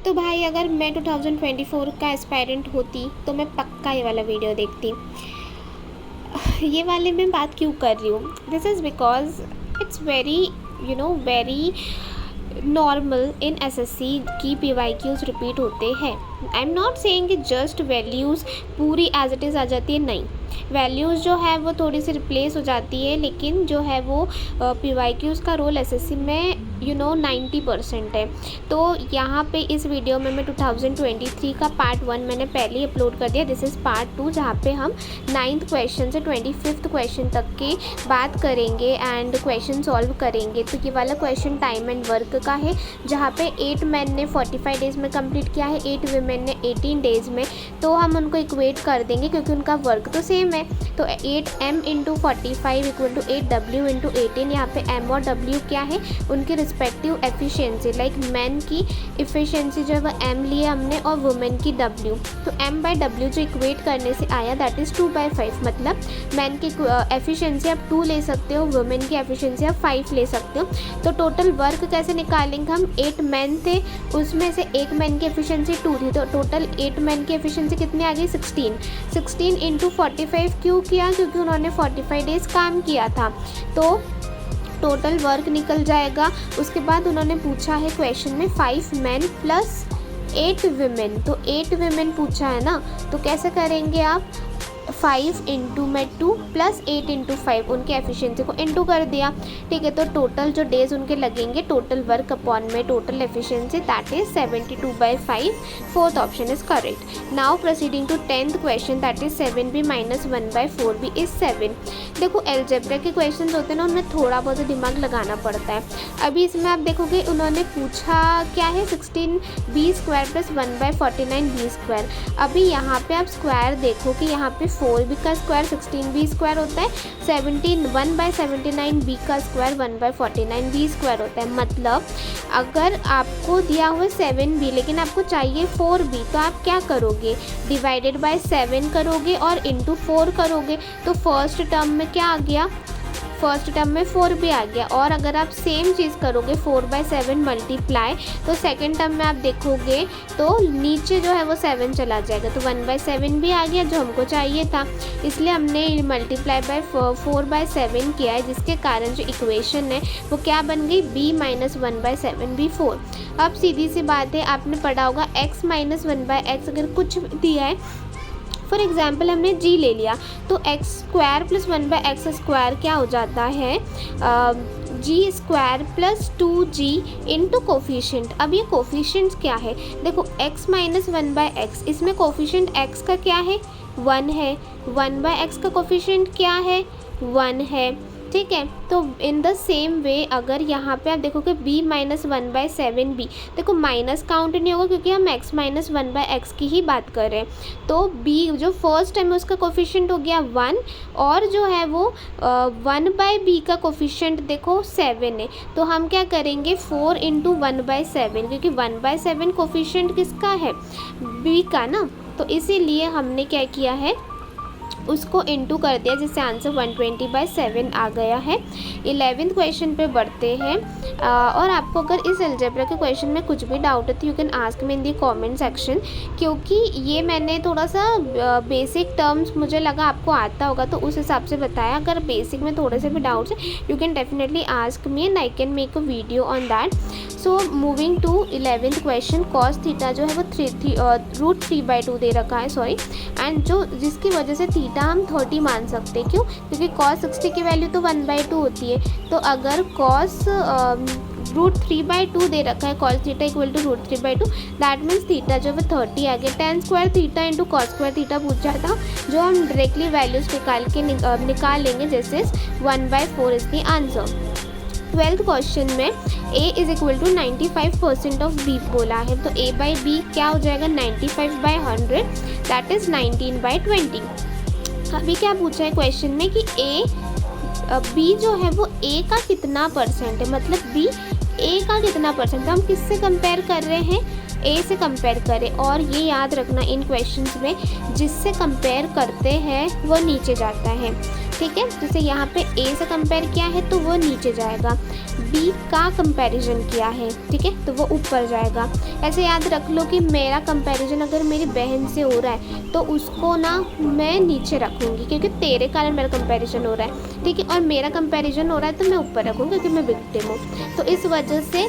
तो भाई अगर मैं 2024 का एस्पायरेंट होती तो मैं पक्का ये वाला वीडियो देखती। ये वाले में बात क्यों कर रही हूँ? This is because it's very very normal in SSC की पीवाईक्यूज रिपीट होते हैं। आई एम नॉट सेइंग कि जस्ट वैल्यूज़ पूरी एज इट इज़ आ जाती है, नहीं, वैल्यूज़ जो है वो थोड़ी सी रिप्लेस हो जाती है, लेकिन जो है वो पीवाईक्यूज़ का रोल एसएससी में 90% है। तो यहाँ पे इस वीडियो में मैं 2023 का पार्ट 1 मैंने पहले ही अपलोड कर दिया। दिस इज़ पार्ट 2 जहाँ पे हम 9th क्वेश्चन से 25th क्वेश्चन तक की बात करेंगे एंड क्वेश्चन सॉल्व करेंगे। तो ये वाला क्वेश्चन टाइम एंड वर्क का है, जहाँ पे 8 मैन ने 45 डेज़ में कंप्लीट किया है, 8 वीमेन ने 18 डेज़ में। तो हम उनको इक्वेट कर देंगे क्योंकि उनका वर्क तो सेम है। तो 8m × 45 = 8w × 18। यहाँ पे m और w क्या है, उनकी रिस्पेक्टिव एफिशिएंसी। लाइक मैन की एफिशिएंसी जो है वो m लिए हमने और वुमेन की w। तो m/w जो इक्वेट करने से आया दैट इज़ 2/5। मतलब मैन की एफिशिएंसी आप 2 ले सकते हो, वुमेन की एफिशिएंसी आप 5 ले सकते हो। तो टोटल वर्क कैसे निकालेंगे हम? 8 मैन थे, उसमें से एक मैन की एफिशिएंसी 2 थी, तो टोटल 8 मैन की एफिशिएंसी कितनी आ गई? 16 × 45 क्यों किया? क्योंकि उन्होंने 45 डेज़ काम किया था। तो टोटल वर्क निकल जाएगा। उसके बाद उन्होंने पूछा है क्वेश्चन में 5 मैन प्लस 8 वीमेन। तो 8 वीमेन पूछा है ना, तो कैसे करेंगे आप? 5 × 2 प्लस 8 × 5, उनकी एफिशिएंसी को इंटू कर दिया। ठीक है, तो टोटल जो डेज उनके लगेंगे, टोटल वर्क अपॉन में total efficiency, that is 72/5। Fourth option is correct. Now proceeding to 10th question, that is 7b - 1/4b is 7। देखो अलजेब्रा के क्वेश्चन होते हैं ना, उनमें थोड़ा बहुत दिमाग लगाना पड़ता है। अभी इसमें आप देखोगे उन्होंने पूछा क्या है, 16b² + 1/49b²। अभी यहाँ पे आप स्क्वायर देखो कि यहाँ पे 4b का स्क्वायर 16b² होता है, 1/79b का स्क्वायर 1/49b² होता है। मतलब अगर आपको दिया हुआ 7b लेकिन आपको चाहिए 4b, तो आप क्या करोगे? डिवाइडेड बाय 7 करोगे और इंटू 4 करोगे। तो फर्स्ट टर्म में क्या आ गया? फर्स्ट टर्म में 4b आ गया। और अगर आप सेम चीज़ करोगे 4/7 मल्टीप्लाई, तो सेकंड टर्म में आप देखोगे तो नीचे जो है वो 7 चला जाएगा, तो 1/7 भी आ गया जो हमको चाहिए था। इसलिए हमने मल्टीप्लाई बाय 4/7 किया है, जिसके कारण जो इक्वेशन है वो क्या बन गई? b - 1/7b 4। अब सीधी सी बात है, आपने पढ़ा होगा x - 1/x अगर कुछ भी दिया है, फॉर एग्जाम्पल हमने g ले लिया, तो x² + 1/x² क्या हो जाता है? g² + 2g into coefficient. अब ये कोफिशेंट क्या है? देखो x - 1/x, इसमें कोफिशेंट x का क्या है? 1 है। 1/x का कोफिशेंट क्या है? 1 है। ठीक है, तो इन द सेम वे अगर यहाँ पे आप देखोगे b - 1/7b, देखो माइनस काउंट नहीं होगा क्योंकि हम x - 1/x की ही बात कर रहे हैं। तो b जो फर्स्ट टाइम उसका कोफिशिएंट हो गया 1, और जो है वो 1/b का कोफिशिएंट देखो 7 है। तो हम क्या करेंगे? 4 × 1/7, क्योंकि 1/7 कोफिशिएंट किसका है? b का ना। तो इसीलिए हमने क्या किया है, उसको इंटू कर दिया, जिससे आंसर 120/7 आ गया है। 11th क्वेश्चन पे बढ़ते हैं। और आपको अगर इस अलजेब्रा के क्वेश्चन में कुछ भी डाउट है तो you can ask me in the comment section, क्योंकि ये मैंने थोड़ा सा बेसिक टर्म्स मुझे लगा आपको आता होगा तो उस हिसाब से बताया। अगर बेसिक में थोड़े से भी डाउट्स है you can definitely ask me and I can make a video on that. So moving to 11th question, cos theta जो है वो √3/2 दे रखा है, सॉरी, एंड जो जिसकी वजह से थीटा हम 30 मान सकते हैं। क्यों? क्योंकि cos 60 की वैल्यू तो 1/2 होती है। तो अगर cos √3/2 दे रखा है, cos theta = √3/2, that means theta जो है 30 आ गया। tan² थीटा × cos² थीटा पूछा था, जो हम डायरेक्टली वैल्यूज निकाल लेंगे। जैसे 1/4 is the answer. 12th question में a = 95% ऑफ b बोला है, तो a/b क्या हो जाएगा? 95/100, दैट इज 19/20। अभी क्या पूछा है क्वेश्चन में कि b जो है वो a का कितना परसेंट है, मतलब b a का कितना परसेंट। तो हम किससे कंपेयर कर रहे हैं? ए से कंपेयर करें। और ये याद रखना इन क्वेश्चंस में जिससे कंपेयर करते हैं वो नीचे जाता है, ठीक है। जैसे यहाँ पे ए से कंपेयर किया है तो वो नीचे जाएगा, बी का कंपैरिजन किया है, ठीक है, तो वो ऊपर जाएगा। ऐसे याद रख लो कि मेरा कंपैरिजन अगर मेरी बहन से हो रहा है तो उसको ना मैं नीचे रखूँगी क्योंकि तेरे कारण मेरा कंपैरिजन हो रहा है, ठीक है, और मेरा कंपैरिजन हो रहा है तो मैं ऊपर रखूँगी क्योंकि मैं विक्टिम हूँ। तो इस वजह से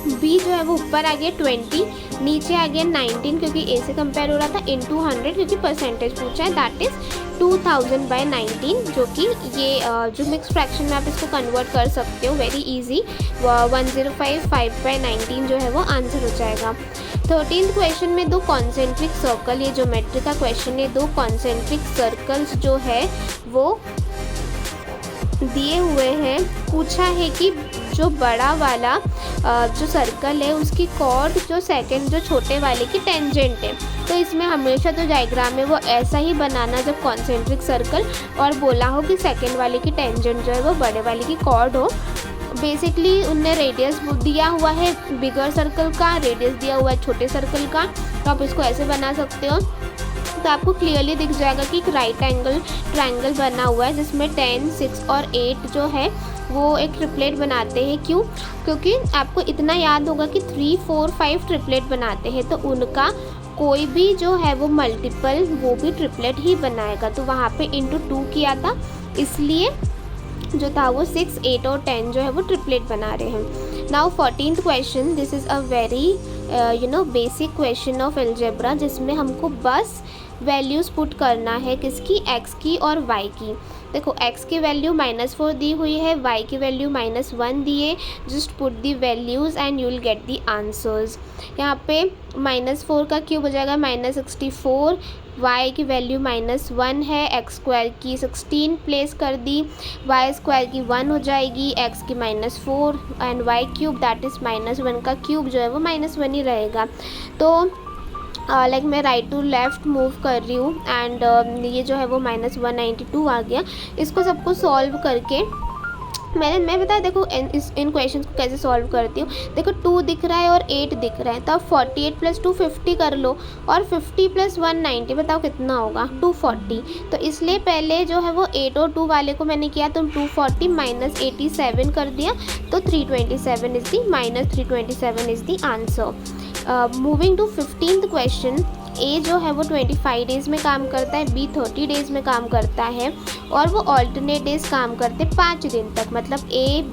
बी जो है वो ऊपर आ गया 20, नीचे आ गया 19 क्योंकि ए से कंपेयर हो रहा था, इनटू 100 क्योंकि परसेंटेज पूछा है, दैट इज़ 2000/19, जो कि ये जो मिक्स फ्रैक्शन में आप इसको कन्वर्ट कर सकते हो वेरी इजी। 1055/19 जो है वो आंसर हो जाएगा। 13th क्वेश्चन में दो कॉन्सेंट्रिक सर्कल, ये ज्योमेट्री का क्वेश्चन है, दो कॉन्सेंट्रिक सर्कल्स जो है वो दिए हुए हैं। पूछा है कि जो बड़ा वाला जो सर्कल है उसकी कॉर्ड जो सेकंड जो छोटे वाले की टेंजेंट है। तो इसमें हमेशा जो डायग्राम है वो ऐसा ही बनाना जब कॉन्सेंट्रिक सर्कल और बोला हो कि सेकंड वाले की टेंजेंट जो है वो बड़े वाले की कॉर्ड हो। बेसिकली उनने रेडियस दिया हुआ है बिगर सर्कल का, रेडियस दिया हुआ है छोटे सर्कल का, तो आप इसको ऐसे बना सकते हो। तो आपको क्लियरली दिख जाएगा कि एक राइट एंगल ट्रायंगल बना हुआ है जिसमें 10, 6 और 8 जो है वो एक ट्रिपलेट बनाते हैं। क्यों? क्योंकि आपको इतना याद होगा कि 3, 4, 5 ट्रिपलेट बनाते हैं, तो उनका कोई भी जो है वो मल्टीपल वो भी ट्रिपलेट ही बनाएगा। तो वहाँ पे इंटू 2 किया था, इसलिए जो था वो 6, 8 और 10 जो है वो ट्रिपलेट बना रहे हैं। Now 14th question, this is a very basic question of algebra जिसमें हमको बस वैल्यूज़ पुट करना है, किसकी, x की और y की। देखो x की वैल्यू -4 दी हुई है, y की वैल्यू -1 दिए, just put the values and you will get the answers. यहाँ पे -4 का क्यूब हो जाएगा -64, y की वैल्यू -1 है, x² की 16 प्लेस कर दी, y² की 1 हो जाएगी, x की -4 एंड y³ दैट इज़ -1 का क्यूब जो है वो -1 ही रहेगा। तो लाइक मैं राइट टू लेफ़्ट मूव कर रही हूँ एंड ये जो है वो -192 आ गया। इसको सबको सॉल्व करके मैं बताया, देखो इन क्वेश्चंस को कैसे सॉल्व करती हूँ। देखो 2 दिख रहा है और 8 दिख रहा है, तो आप 48 + 2 50 कर लो, और 50 + 1 90, बताओ कितना होगा, 240। तो इसलिए पहले जो है वो 8 और 2 वाले को मैंने किया तो 240 - 87 कर दिया, तो 327 is the -327 is the answer. Moving to 15th question, A जो है वो 25 डेज़ में काम करता है, बी 30 डेज़ में काम करता है, और वो ऑल्टरनेट डेज काम करते हैं 5 दिन तक। मतलब ए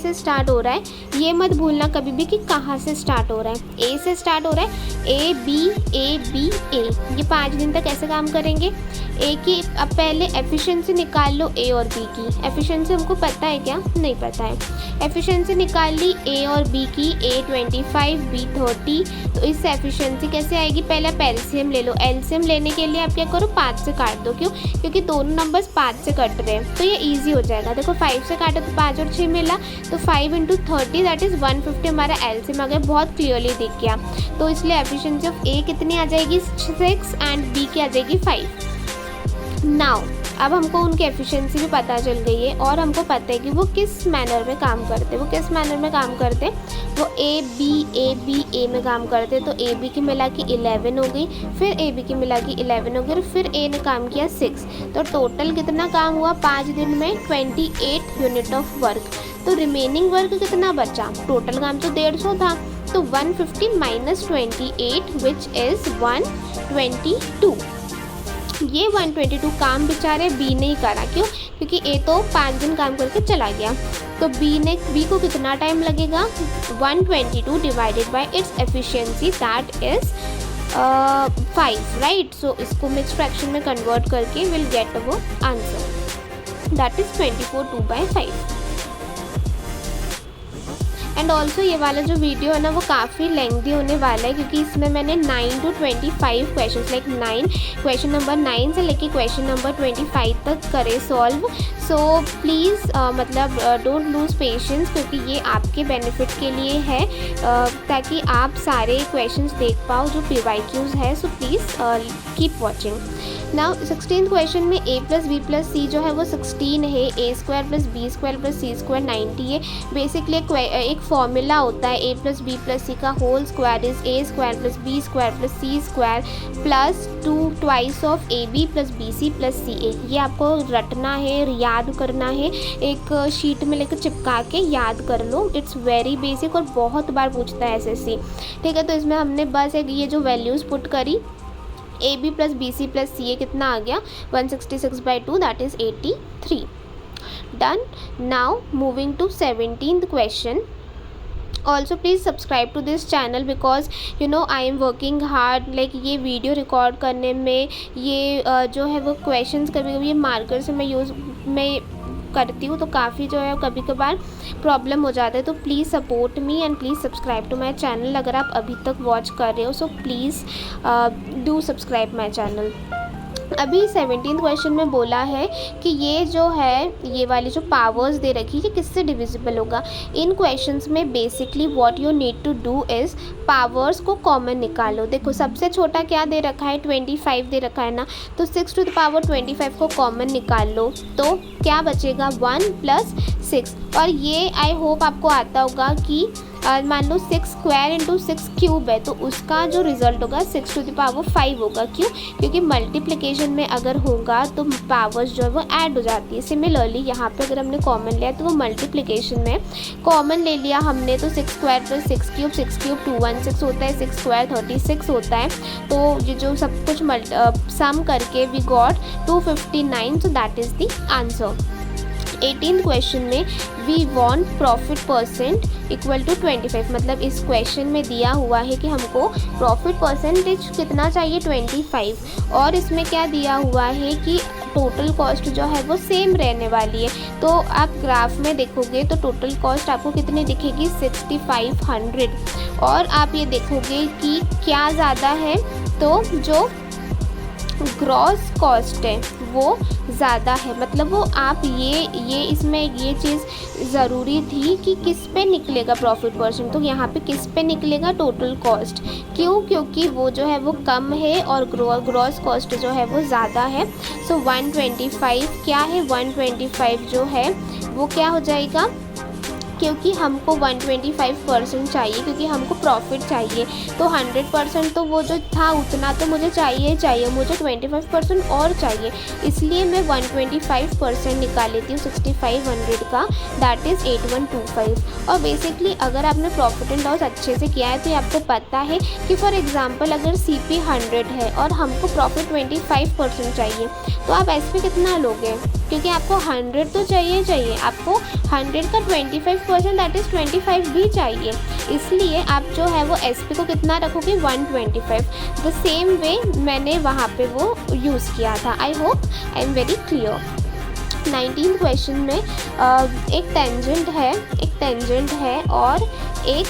से स्टार्ट हो रहा है, ये मत भूलना कभी भी कि कहाँ से स्टार्ट हो रहा है। ए से स्टार्ट हो रहा है, ए बी ए, ये 5 दिन तक ऐसे काम करेंगे। ए की अब पहले एफिशिएंसी निकाल लो ए और बी की। एफिशिएंसी हमको पता है क्या? नहीं पता है। एफिशिएंसी निकाल ली ए और बी की, ए 25 बी 30। तो इससे एफिशिएंसी कैसे आएगी? पहले आप एलसीएम ले लो। एलसीएम लेने के लिए आप क्या करो, 5 से काट दो। क्यों? क्योंकि दोनों नंबर्स 5 से कट रहे हैं, तो ये ईजी हो जाएगा। देखो 5 से काटा तो 5 और 6 मिला, तो 5 × 30 दैट इज़ 150 हमारा एलसीएम आ गया, बहुत क्लियरली दिख गया। तो इसलिए एफिशिएंसी ऑफ ए कितनी आ जाएगी, 6 एंड बी की आ जाएगी 5। नाउ अब हमको उनकी एफिशिएंसी भी पता चल गई है और हमको पता है कि वो किस मैनर में काम करते हैं। वो किस मैनर में काम करते हैं? वो ए बी ए में काम करते हैं। तो ए बी की मिला की 11 हो गई, फिर ए बी की मिला की 11 हो गई, और फिर ए ने काम किया 6। तो टोटल कितना काम हुआ 5 दिन में? 28 यूनिट ऑफ वर्क। तो रिमेनिंग वर्क कितना बचा? टोटल काम तो 150 था, तो 150 - 28 विच इज़ 122। ये 122 काम बेचारे बी ने ही करा। क्यों? क्योंकि ए तो 5 दिन काम करके चला गया, तो बी को कितना टाइम लगेगा? 122 divided by its efficiency that is 5, right. So इसको मिक्स फ्रैक्शन में कन्वर्ट करके विल गेट वो answer that is 24/5। And also ये वाला जो वीडियो है ना वो काफ़ी लेंथी होने वाला है, क्योंकि इसमें मैंने 9 to 25 question, like question number 9 से लेके क्वेश्चन नंबर 25 तक करे सॉल्व। सो प्लीज़ मतलब डोंट लूज़ पेशेंस, क्योंकि ये आपके बेनिफिट के लिए है, ताकि आप सारे क्वेश्चंस देख पाओ जो PYQs है। So please keep watching. Now 16th question में a plus b plus c जो है वो 16 है, a square plus b square plus c square 90 है। बेसिकली एक फॉर्मूला होता है a plus b plus c का whole square is a square plus b square plus c square plus 2 twice of a b plus b c plus c a. ये आपको रटना है, याद करना है, एक शीट में लेकर चिपका के याद कर लो। इट्स वेरी बेसिक और बहुत बार पूछता है एसएससी। ठीक है, तो इसमें हमने बस एक ये जो वैल्यूज़ पुट करी, a b plus b c plus c a कितना आ गया 166/2 that is 83। Done. Now moving to 17th question. Also please subscribe to this channel because you know I am working hard, like ये video record करने में ये जो है वो क्वेश्चंस कभी कभी ये मार्कर से मैं करती हूँ तो काफ़ी जो है कभी कभार प्रॉब्लम हो जाता है। तो please support me and please subscribe to my channel. अगर आप अभी तक वॉच कर रहे हो so please do subscribe my channel. अभी 17th क्वेश्चन में बोला है कि ये जो है ये वाली जो पावर्स दे रखी है किससे डिविजिबल होगा। इन क्वेश्चंस में basically what you need to do is powers को कॉमन निकालो। देखो सबसे छोटा क्या दे रखा है 25 दे रखा है ना, तो 6 टू द पावर 25 को कॉमन निकाल लो तो क्या बचेगा 1 + 6। और ये आई होप आपको आता होगा कि मान लो 6 स्क्वायर इंटू 6 क्यूब है तो उसका जो रिजल्ट होगा 6 टू द पावर 5 होगा। क्यों? क्योंकि मल्टीप्लिकेशन में अगर होगा तो पावर्स जो है वो ऐड हो जाती है। सिमिलरली यहाँ पे अगर हमने कॉमन लिया तो वो मल्टीप्लिकेशन में कॉमन ले लिया हमने तो 6 स्क्वायर प्लस 6 क्यूब 216 होता है, 6 स्क्वायर 36 होता है। तो ये जो सब कुछ सम करके we got 259, so that is the answer. 18th question में we want profit percent equal to 25, मतलब इस क्वेश्चन में दिया हुआ है कि हमको प्रॉफिट परसेंटेज कितना चाहिए 25 और इसमें क्या दिया हुआ है कि टोटल कॉस्ट जो है वो सेम रहने वाली है। तो आप ग्राफ में देखोगे तो टोटल कॉस्ट आपको कितनी दिखेगी 6500 और आप ये देखोगे कि क्या ज़्यादा है तो जो ग्रॉस कॉस्ट है वो ज़्यादा है। मतलब वो आप ये इसमें ये चीज़ ज़रूरी थी कि किस पे निकलेगा प्रॉफिट परसेंट, तो यहाँ पे किस पे निकलेगा टोटल कॉस्ट। क्यों? क्योंकि वो जो है वो कम है और ग्रॉस कॉस्ट जो है वो ज़्यादा है। सो 125 क्या है 125 जो है वो क्या हो जाएगा, क्योंकि हमको 125% चाहिए क्योंकि हमको प्रॉफिट चाहिए तो 100% तो वो जो था उतना तो मुझे चाहिए मुझे 25% और चाहिए, इसलिए मैं 125% निकाल लेती हूँ 6500 का, दैट इज़ 8125। और बेसिकली अगर आपने प्रॉफिट एंड लॉस अच्छे से किया है तो आपको पता है कि फॉर एग्जांपल अगर CP 100 है और हमको प्रॉफिट 25% चाहिए तो आप SP कितना लोगे, क्योंकि आपको 100 तो चाहिए, आपको 100 का 25% दैट इज़ 25 भी चाहिए, इसलिए आप जो है वो SP को कितना रखोगे 125। द सेम वे मैंने वहाँ पे वो यूज़ किया था। I hope I am very clear. 19th question में एक टेंजेंट है और एक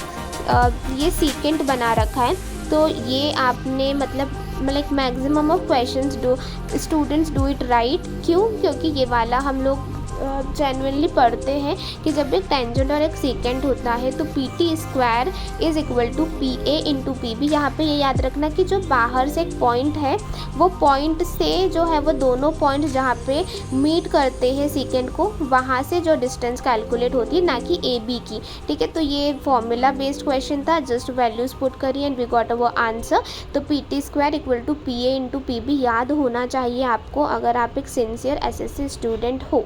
ये सीकेंट बना रखा है। तो ये आपने मतलब maximum of questions students do it right. क्यों? क्योंकि ये वाला हम लोग जेन्युइनली पढ़ते हैं कि जब एक टेंजेंट और एक सीकेंट होता है तो PT square is equal to PA into PB। यहाँ पे ये याद रखना कि जो बाहर से एक पॉइंट है वो पॉइंट से जो है वो दोनों पॉइंट जहाँ पे मीट करते हैं सीकेंट को वहाँ से जो डिस्टेंस कैलकुलेट होती है, ना कि AB की। ठीक है, तो ये फॉर्मूला बेस्ड क्वेश्चन था, जस्ट वैल्यूज पुट करी and we got our answer. तो PT square equal to PA into PB याद होना चाहिए आपको अगर आप एक सिंसियर SSC स्टूडेंट हो।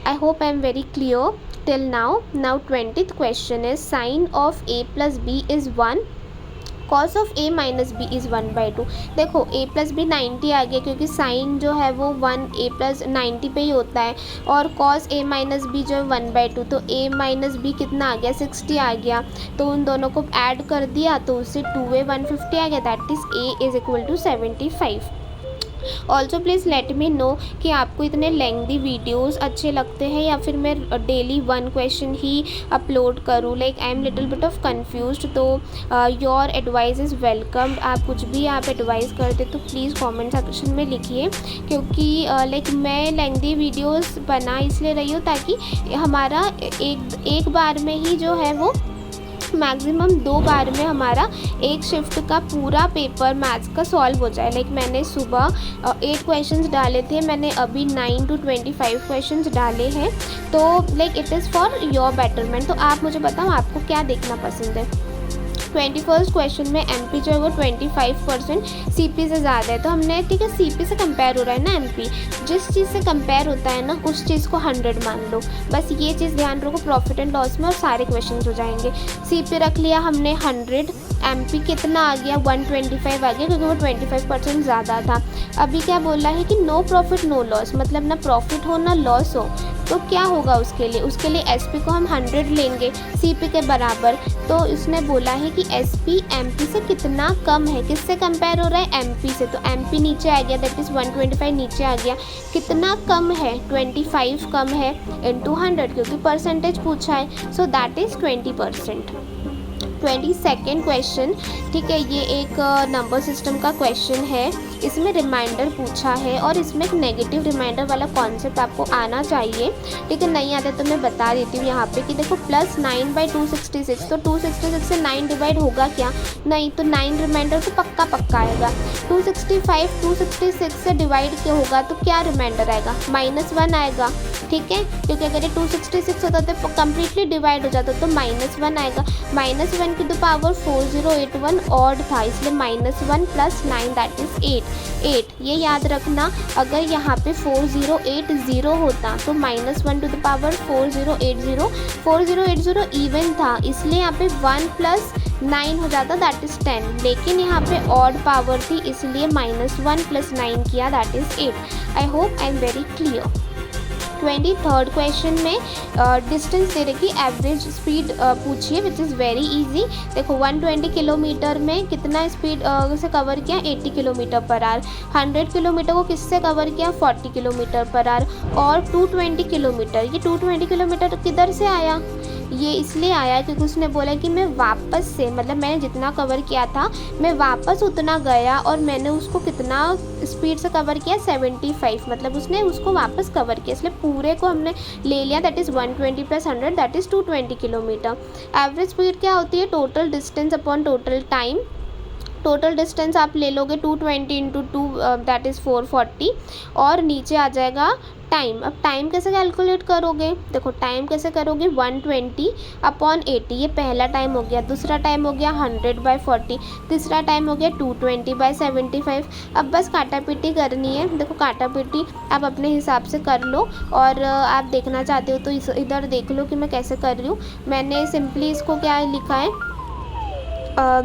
I hope I am very clear till now. Now 20th question is sin of A plus B is 1, cos of A minus B is 1/2। देखो A plus B 90 आ गया क्योंकि sin जो है वो 1 A plus 90 पे ही होता है और cos A minus B जो है 1/2, तो A minus B कितना आ गया 60 आ गया, तो उन दोनों को ऐड कर दिया तो उससे 2A 150 आ गया, that is A is equal to 75। Also please let me know कि आपको इतने लेंथी वीडियोस अच्छे लगते हैं या फिर मैं डेली 1 क्वेश्चन ही अपलोड करूँ। Like I am little bit of confused, तो योर एडवाइस इज़ वेलकम्ड। आप कुछ भी आप एडवाइस करते तो प्लीज़ कमेंट सेक्शन में लिखिए, क्योंकि लाइक मैं लेंथी वीडियोस बना इसलिए रही हूँ ताकि हमारा एक बार में ही जो है वो एटलीस्ट मैक्सिमम 2 बार में हमारा एक शिफ्ट का पूरा पेपर मैथ्स का सॉल्व हो जाए। लाइक मैंने सुबह 8 क्वेश्चंस डाले थे, मैंने अभी 9 to 25 क्वेश्चंस डाले हैं। तो like it is for your betterment. तो आप मुझे बताओ आपको क्या देखना पसंद है। 21st क्वेश्चन में एमपी जो है वो 25% सीपी से ज़्यादा है। तो हमने ठीक है सीपी से कंपेयर हो रहा है ना, एमपी जिस चीज़ से कंपेयर होता है ना उस चीज़ को 100 मान लो। बस ये चीज़ ध्यान रखो प्रॉफिट एंड लॉस में, और सारे क्वेश्चन हो जाएंगे। सीपी रख लिया हमने 100, एमपी कितना आ गया 125 आ गया, क्योंकि वो 25% ज़्यादा था। अभी क्या बोला है कि नो प्रॉफिट नो लॉस, मतलब ना प्रॉफिट हो ना लॉस हो। तो क्या होगा उसके लिए एसपी को हम 100 लेंगे सीपी के बराबर। तो इसने बोला है कि एसपी एमपी से कितना कम है, किससे कंपेयर हो रहा है, एमपी से। तो एमपी नीचे आ गया, दैट इज़ 125 नीचे आ गया। कितना कम है, 25 कम है इंटू 100, क्योंकि परसेंटेज पूछा है। सो दैट इज़ 20%। 22nd क्वेश्चन, ठीक है, ये एक नंबर सिस्टम का क्वेश्चन है। इसमें रिमाइंडर पूछा है और इसमें एक नेगेटिव रिमाइंडर वाला कॉन्सेप्ट आपको आना चाहिए। ठीक है, नहीं आता तो मैं बता देती हूँ यहाँ पे कि देखो +9/266, तो 266 से 9 डिवाइड होगा क्या, नहीं, तो 9 रिमाइंडर तो पक्का आएगा। 265 266 से डिवाइड क्या होगा तो क्या रिमाइंडर आएगा, -1 आएगा। ठीक है, क्योंकि अगर ये 266 होता तो कम्प्लीटली डिवाइड हो जाता तो -1 आएगा। -1 की द पावर 4081 ऑड था, इसलिए -1 + 9 दैट इज़ 8। ये याद रखना, अगर यहाँ पे 4080 होता तो -1 टू द पावर 4080 इवन था, इसलिए यहाँ पे 1 + 9 हो जाता दैट इज़ 10। लेकिन यहाँ पे ऑड पावर थी, इसलिए -1 + 9 किया that is 8। I hope I am very clear. 23rd question में डिस्टेंस दे रखी, एवरेज स्पीड पूछिए विच इज़ वेरी इजी। देखो 120 किलोमीटर में कितना स्पीड से कवर किया, 80 km/h। 100 किलोमीटर को किससे कवर किया, 40 km/h। और 220 किलोमीटर, ये 220 किलोमीटर किधर से आया, ये इसलिए आया क्योंकि उसने बोला कि मैं वापस से, मतलब मैंने जितना कवर किया था मैं वापस उतना गया, और मैंने उसको कितना स्पीड से कवर किया, 75, मतलब उसने उसको वापस कवर किया, इसलिए पूरे को हमने ले लिया। That is 120 + 100 that is 220 kilometre. Average speed क्या होती है, total distance upon total time. Total distance आप ले लोगे 220 × 2 दैट इज़ 440, और नीचे आ जाएगा टाइम। अब टाइम कैसे कैलकुलेट करोगे, देखो टाइम कैसे करोगे, 120/80, ये पहला टाइम हो गया। दूसरा टाइम हो गया 100/40, तीसरा टाइम हो गया 220/75। अब बस काटा पीटी करनी है। देखो काटा पीटी आप अपने हिसाब से कर लो, और आप देखना चाहते हो तो इधर देख लो कि मैं कैसे कर रही हूँ। मैंने सिंपली इसको क्या लिखा है,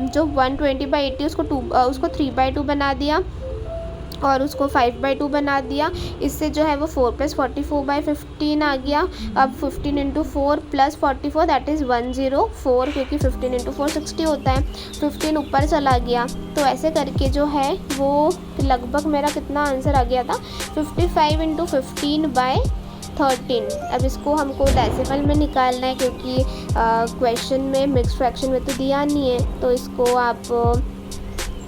जो 120/80 उसको 3/2 बना दिया, और उसको 5/2 बना दिया। इससे जो है वो 4 + 44/15 आ गया। अब 15 × 4 + 44 दैट इज़ 104, क्योंकि 15 × 4 60 होता है। 15 ऊपर चला गया, तो ऐसे करके जो है वो लगभग मेरा कितना आंसर आ गया था, 55 × 15/13। अब इसको हमको डेसिमल में निकालना है, क्योंकि क्वेश्चन में मिक्स फ्रैक्शन में तो दिया नहीं है। तो इसको आप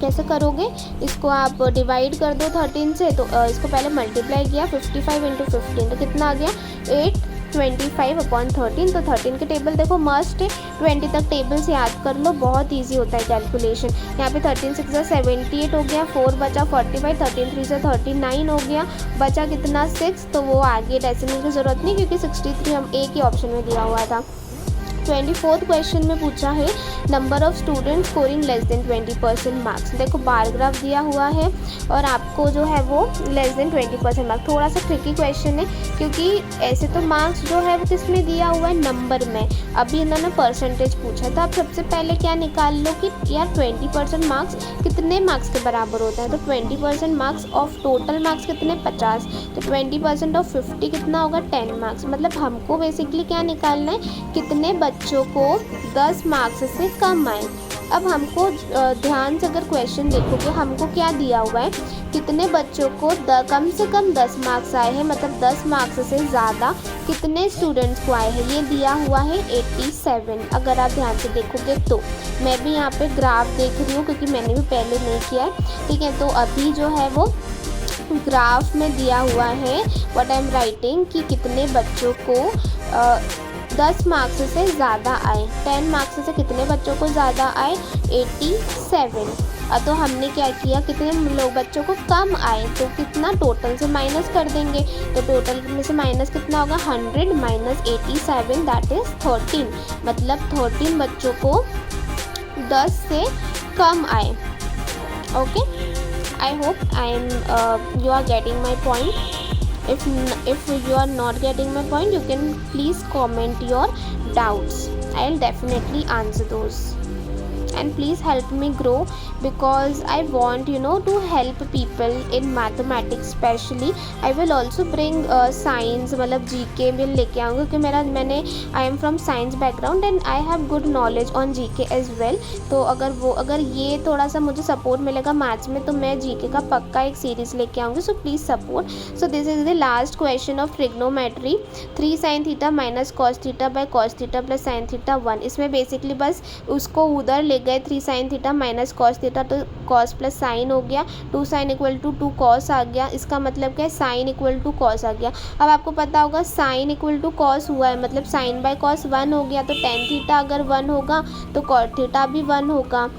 कैसे करोगे, इसको आप डिवाइड कर दो 13 से, तो इसको पहले मल्टीप्लाई किया 55 × 15, तो कितना आ गया 825/13। तो 13 के टेबल देखो मस्ट है, 20 तक टेबल से याद कर लो, बहुत इजी होता है कैलकुलेशन। यहाँ पे 13 × 6 = 78 हो गया, 4 बचा 45, 13 × 3 = 39 हो गया, बचा कितना 6, तो वो आगे डेसिमल की ज़रूरत नहीं, क्योंकि 63 हम एक ही ऑप्शन में दिया हुआ था। 24th क्वेश्चन में पूछा है number of student scoring less than 20% marks. देखो बार ग्राफ दिया हुआ है और आपको जो है वो लेस देन 20% मार्क्स। थोड़ा सा ट्रिकी क्वेश्चन है, क्योंकि ऐसे तो मार्क्स जो है वो किस में दिया हुआ है, नंबर में। अभी इन्होंने परसेंटेज पूछा, तो आप सबसे पहले क्या निकाल लो कि यार 20% मार्क्स कितने मार्क्स के बराबर होता है। तो 20% मार्क्स ऑफ टोटल मार्क्स कितने, 50। तो 20% ऑफ 50 कितना होगा, 10 मार्क्स। मतलब हमको बेसिकली क्या निकालना है, कितने बच्चों को 10 मार्क्स से कम आए। अब हमको ध्यान से अगर क्वेश्चन देखोगे, हमको क्या दिया हुआ है, कितने बच्चों को कम से कम 10 मार्क्स आए हैं, मतलब 10 मार्क्स से ज़्यादा कितने स्टूडेंट्स को आए हैं, ये दिया हुआ है 87। अगर आप ध्यान से देखोगे तो मैं भी यहाँ पे ग्राफ देख रही हूँ, क्योंकि मैंने भी पहले नहीं किया है, ठीक है। तो अभी जो है वो ग्राफ में दिया हुआ है व्हाट आई एम राइटिंग, कि कितने बच्चों को 10 मार्क्स से ज़्यादा आए। 10 मार्क्स से कितने बच्चों को ज़्यादा आए? 87। तो हमने क्या किया, कितने लोग बच्चों को कम आए तो कितना, टोटल से माइनस कर देंगे। तो टोटल में से माइनस कितना होगा? 100 माइनस 87 दैट इज़ 13। मतलब 13 बच्चों को 10 से कम आए। Okay, I hope you are getting my point. If you are not getting my point, you can please comment your doubts. I'll definitely answer those. And please help me grow, because I want to help people in mathematics especially. I will also bring science, मतलब GK भी लेके आऊँगी क्योंकि मैंने I am from science background and I have good knowledge on GK as well. तो अगर ये थोड़ा सा मुझे सपोर्ट मिलेगा मैथ्स में तो मैं GK का पक्का एक सीरीज़ लेके आऊँगी. So please support. So this is the last question of trigonometry. 3 sin theta minus cos theta by cos theta plus sine theta 1. इसमें बेसिकली बस उसको उधर ले गए. 3 sin theta minus cos theta तो कॉस प्लस साइन हो गया. 2 sin equal to 2 cos आ गया. इसका मतलब क्या है? साइन इक्वल टू कॉस आ गया. अब आपको पता होगा साइन इक्वल टू कॉस हुआ है मतलब साइन बाय कॉस 1 हो गया. तो टेन थीटा अगर 1 होगा तो कॉट थीटा भी 1 होगा.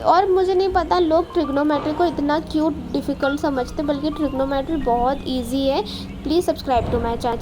और मुझे नहीं पता लोग ट्रिग्नोमेट्री को इतना क्यों डिफ़िकल्ट समझते, बल्कि ट्रिग्नोमेट्री बहुत ईजी है. Please subscribe to my channel.